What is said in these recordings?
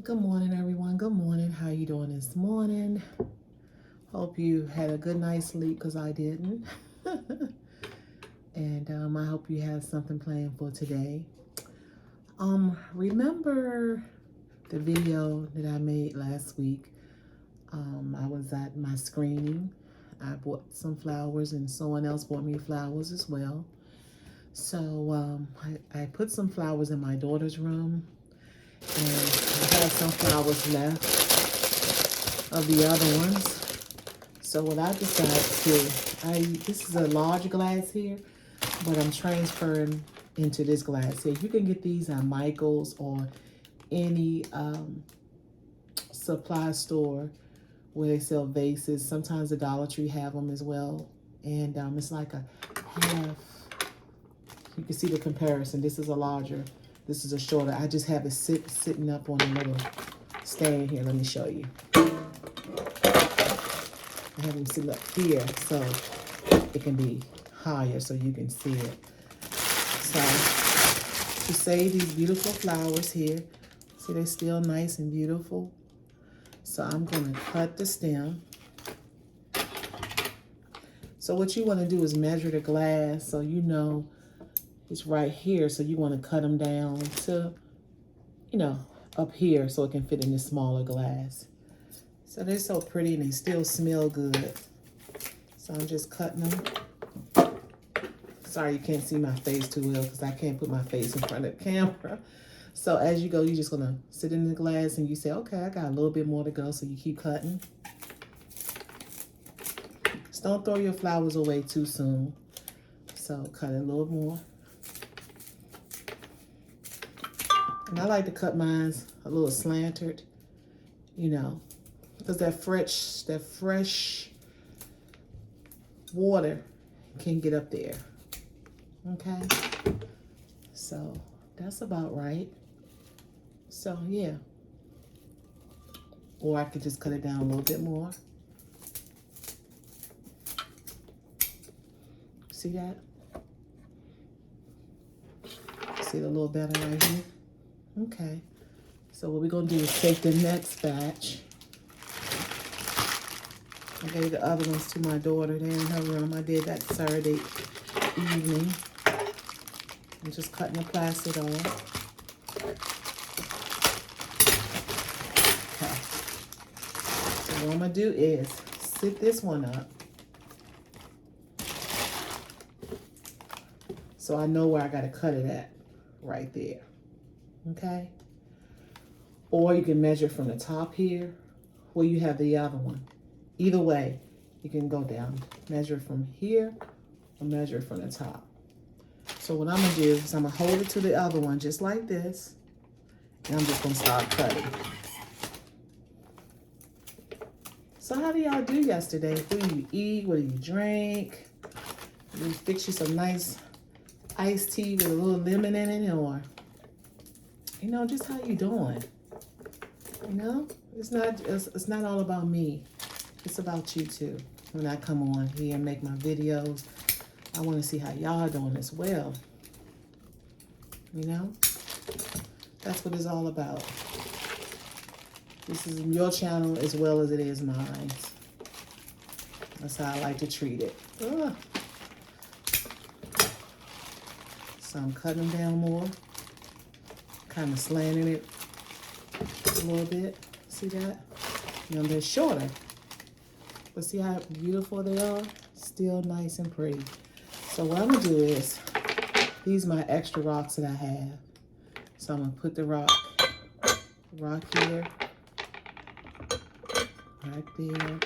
Good morning, everyone. Good morning. How you doing this morning? Hope you had a good night's sleep because I didn't. And I hope you have something planned for today. Remember the video that I made last week? I was at my screening. I bought some flowers and someone else bought me flowers as well. So I put some flowers in my daughter's room, and I had some flowers left of the other ones. So what I decided to, this is a large glass here, but I'm transferring into this glass here. You can get these at Michael's or any supply store where they sell vases. Sometimes the Dollar Tree have them as well. And it's like a half. You can see the comparison. This is a larger. This is a shorter. I just have it sitting up on a little stand here. Let me show you. I have them sitting up here so it can be higher so you can see it. So to save these beautiful flowers here, see they're still nice and beautiful. So I'm going to cut the stem. So what you want to do is measure the glass so you know it's right here. So you want to cut them down to, up here so it can fit in this smaller glass. So they're so pretty and they still smell good. So I'm just cutting them. Sorry you can't see my face too well because I can't put my face in front of the camera. So as you go, you're just going to sit in the glass and you say, okay, I got a little bit more to go. So you keep cutting. Just don't throw your flowers away too soon. So cut it a little more. And I like to cut mine a little slanted, because that fresh water can get up there. Okay? So that's about right. So yeah. Or I could just cut it down a little bit more. See that? See it a little better right here? Okay. So what we're going to do is take the next batch. I gave the other ones to my daughter. They're in her room. I did that Saturday evening. I'm just cutting the plastic off. Okay. So what I'm going to do is sit this one up. So I know where I got to cut it at. Right there. Okay? Or you can measure from the top here where you have the other one. Either way, you can go down. Measure from here or measure from the top. So what I'm going to do is I'm going to hold it to the other one just like this. And I'm just going to start cutting. So how do y'all do yesterday? What do you eat? What do you drink? Do you fix you some nice iced tea with a little lemon in it? Or, just how you doing? It's not all about me. It's about you too. When I come on here and make my videos, I want to see how y'all doing as well. That's what it's all about. This is your channel as well as it is mine. That's how I like to treat it. Ugh. So I'm cutting them down more. Kind of slanting it a little bit. See that? They're shorter. But see how beautiful they are? Still nice and pretty. So what I'm going to do is, these are my extra rocks that I have. So I'm going to put the rock here. Right there.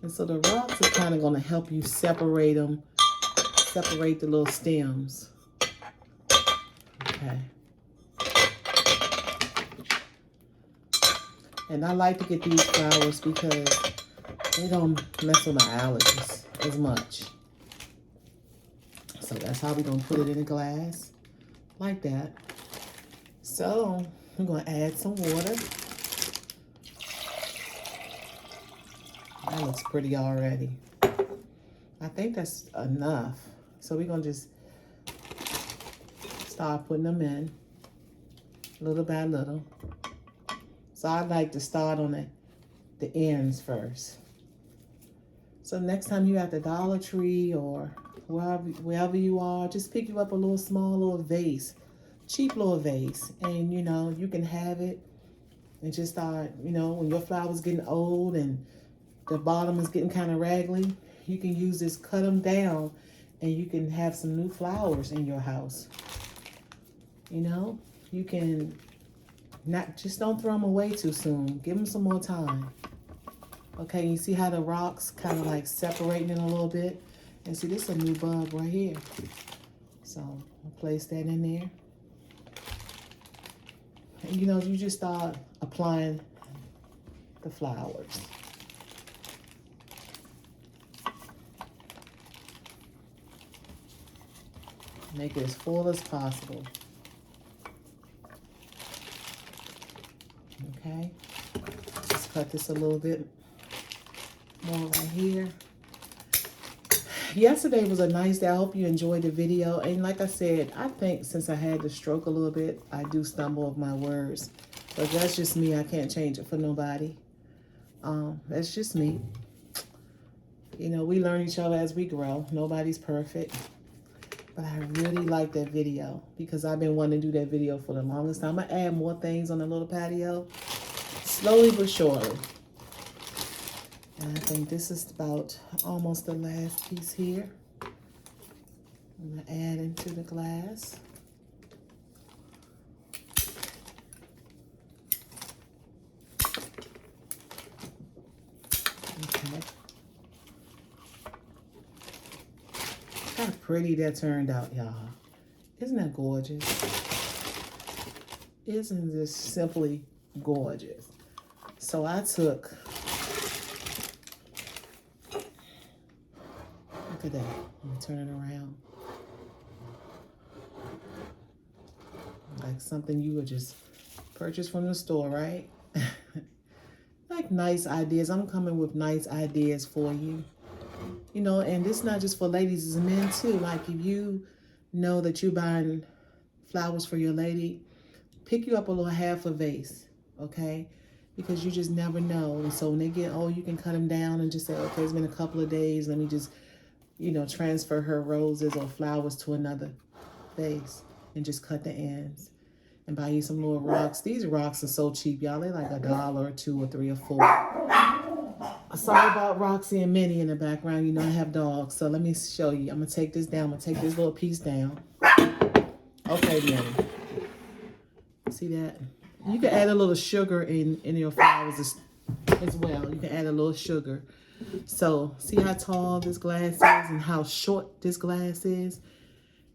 And so the rocks are kind of going to help you separate them. Separate the little stems. Okay. And I like to get these flowers because they don't mess with my allergies as much. So that's how we're going to put it in a glass. Like that. So we're going to add some water. That looks pretty already. I think that's enough. So we're going to just start putting them in little by little. So I like to start on the ends first. So next time you at the Dollar Tree or wherever you are, just pick you up a little small little vase, cheap little vase, and you can have it and just start, when your flower's getting old and the bottom is getting kind of raggedy, you can use this, cut them down, and you can have some new flowers in your house. You can just don't throw them away too soon. Give them some more time. Okay, you see how the rocks kind of like separating it a little bit? And see, this is a new bug right here. So I'll place that in there. And you just start applying the flowers. Make it as full as possible. Okay, just cut this a little bit more right here. Yesterday was a nice day. I hope you enjoyed the video. And like I said, I think since I had the stroke a little bit, I do stumble with my words. But that's just me. I can't change it for nobody. That's just me. We learn each other as we grow. Nobody's perfect. But I really like that video because I've been wanting to do that video for the longest time. I'm going to add more things on the little patio, slowly but surely. And I think this is about almost the last piece here. I'm going to add into the glass. Okay. How pretty that turned out, y'all. Isn't that gorgeous? Isn't this simply gorgeous? So I took, look at that. Let me turn it around. Like something you would just purchase from the store, right? Like nice ideas. I'm coming with nice ideas for you. And this is not just for ladies, it's men too. Like if you know that you're buying flowers for your lady, pick you up a little half a vase, okay? Because you just never know. And so when they get old, you can cut them down and just say, okay, it's been a couple of days. Let me just, transfer her roses or flowers to another vase and just cut the ends and buy you some little rocks. These rocks are so cheap, y'all. They're like $1 or $2 or $3 or $4. Sorry about Roxy and Minnie in the background. I have dogs. So let me show you. I'm going to take this down. I'm going to take this little piece down. Okay, Minnie. See that? You can add a little sugar in your flowers as well. You can add a little sugar. So see how tall this glass is and how short this glass is?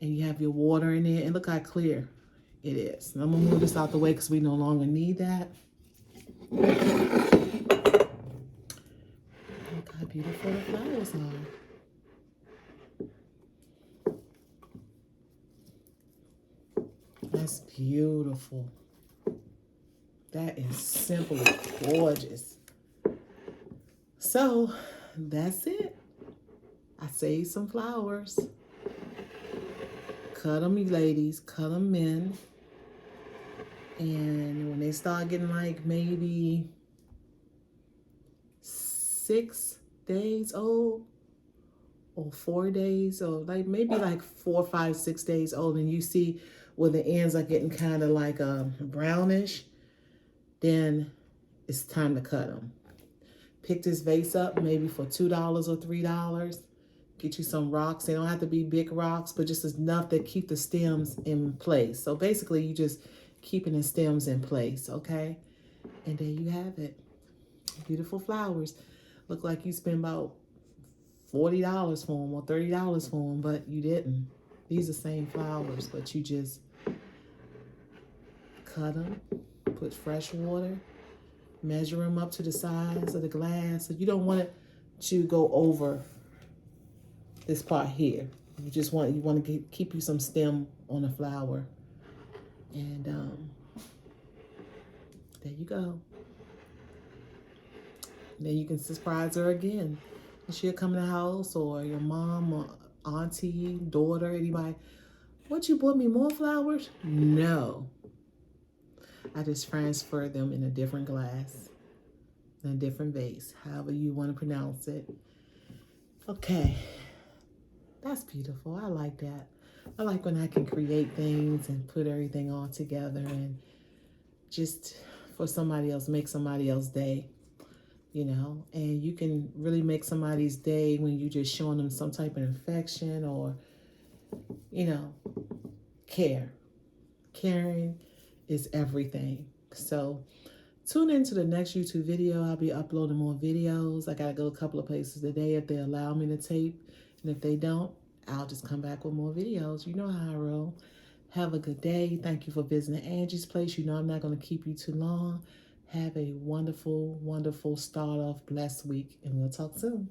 And you have your water in it. And look how clear it is. And I'm going to move this out the way because we no longer need that. Look how beautiful the flowers are. That's beautiful. That is simply gorgeous. So that's it. I saved some flowers. Cut them, you ladies. Cut them in. And when they start getting like maybe 6 days old or 4 days or like maybe like 4, 5, 6 days old, and you see where the ends are getting kind of like brownish, then it's time to cut them. Pick this vase up maybe for $2 or $3. Get you some rocks. They don't have to be big rocks, but just enough to keep the stems in place. So basically you just keeping the stems in place, okay? And there you have it. Beautiful flowers. Look like you spent about $40 for them or $30 for them, but you didn't. These are the same flowers, but you just cut them, put fresh water, measure them up to the size of the glass. So you don't want it to go over this part here. You want to keep you some stem on the flower. And there you go. Then you can surprise her again. And she'll come in the house, or your mom or auntie, daughter, anybody. What, you bought me more flowers? No. I just transfer them in a different glass, in a different vase, however you want to pronounce it. Okay, that's beautiful. I like that. I like when I can create things and put everything all together and just for somebody else, make somebody else's day, you know. And you can really make somebody's day when you just showing them some type of affection or, you know, care. Caring is everything. So tune into the next YouTube video. I'll be uploading more videos. I gotta go a couple of places today if they allow me to tape. And if they don't, I'll just come back with more videos. You know how I roll. Have a good day. Thank you for visiting Angie's Place. You know I'm not going to keep you too long. Have a wonderful, wonderful start off blessed week, and we'll talk soon.